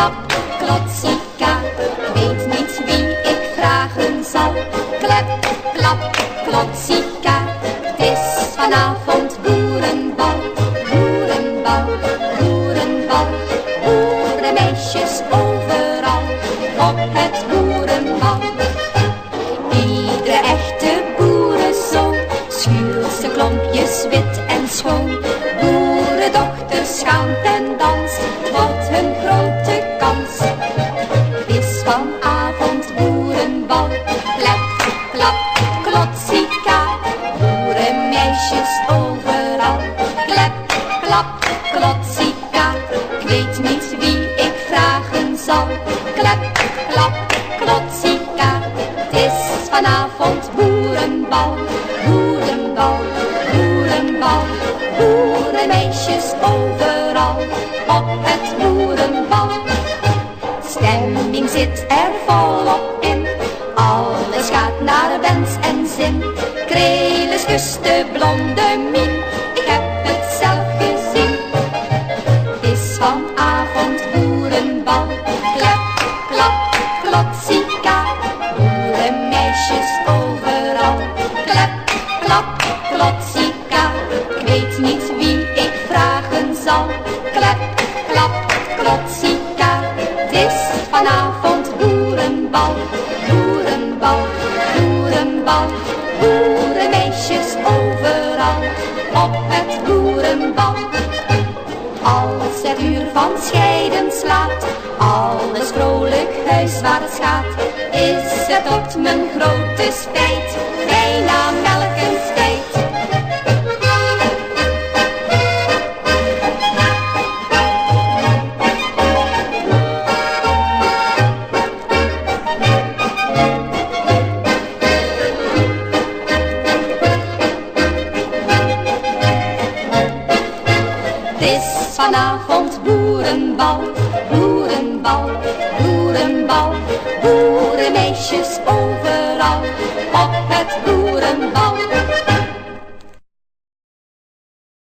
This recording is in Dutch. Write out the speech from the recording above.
klap, klotsika. Ik weet niet wie ik vragen zal. Klep, klap, klotsika. Het is vanavond boerenbal, boerenbal, boerenbal. Boerenmeisjes overal op het boerenbal. Iedere echte boerenzoon schuurt zijn klompjes wit en schoon. Boerendochters gaan ten dans, het wordt hun grote kans. Het is vanavond boerenbal, klep, klap, klotsika. Boerenmeisjes overal, klep, klap, klotsika. Ik weet niet wie ik vragen zal, klep, klap, klotsika. Het is vanavond boerenbal, boerenbal, boerenbal. Boerenmeisjes overal op het boerenbal. Stemming zit er volop in, alles gaat naar wens en zin. Krelis kust de blonde mien, ik heb het zelf gezien. Het is vanavond boerenbal, klep, klap, klotsika. Boerenmeisjes overal, klep, klap, klotsika. Ik weet niet wie ik vragen zal, klep, klap, klotsika. Het is vanavond boerenbal, boerenbal, boerenbal. Boerenmeisjes overal op het boerenbal. Als het uur van scheiden slaat, alles vrolijk huiswaarts gaat, is het tot mijn grote spijt bijna melkenstijd. Het is vanavond boerenbal,